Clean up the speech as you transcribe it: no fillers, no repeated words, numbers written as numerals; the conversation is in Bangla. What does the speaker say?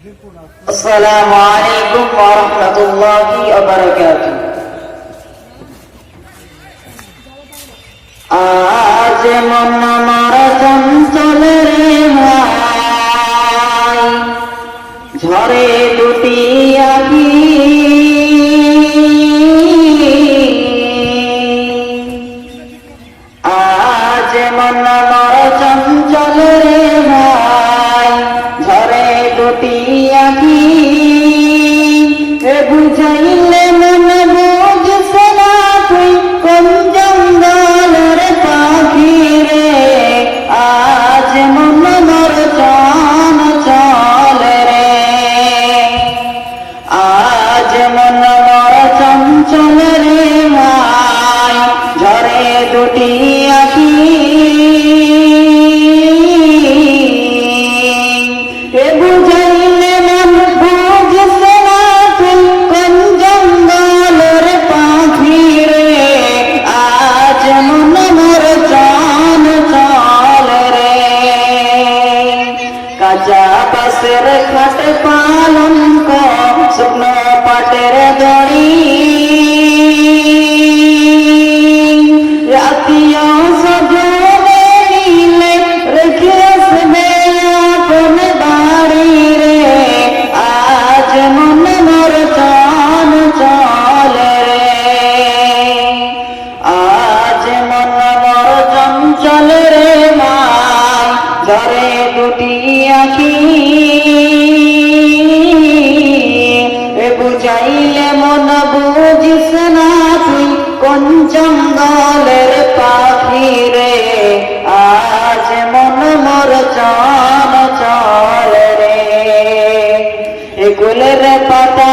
আসসালামু আলাইকুম ওয়া রাহমাতুল্লাহি ওয়া বারাকাতুহু। আজ মন আমার চঞ্চল রে ভাই, ঝরে দুটি আঁখি, আজ মন আমার চঞ্চল রে ভাই, ঝরে দুটি আঁখি, বুঝাইলে মন বুঝছে না তুই কোন জঙ্গলের পাখি রে। আজ মন মোর চঞ্চল রে, আজ মন মোর চঞ্চল রে ভাই, ঝরে দুটি আঁখি, বুঝাইলে মন বুঝছে না তুই কোন জঙ্গলের পাখি রে। আজ মন মোর চঞ্চল রে, কাঁচা বাঁশের খাট পালঙ্ক, শুকনো পাটের দড়ি, রাতিয়া সজনে নিলে রেখে আসবে আপন বাড়ি রে। আজ মন মোর চঞ্চল রে, আজ মন মোর চঞ্চল রে ভাই, ঝরে দুটি আঁখি, বুঝাইলে মন বুঝিস না তুই কোন জঙ্গলের পাখি রে। আজ মন মোর চঞ্চল রে, কুলের পাতা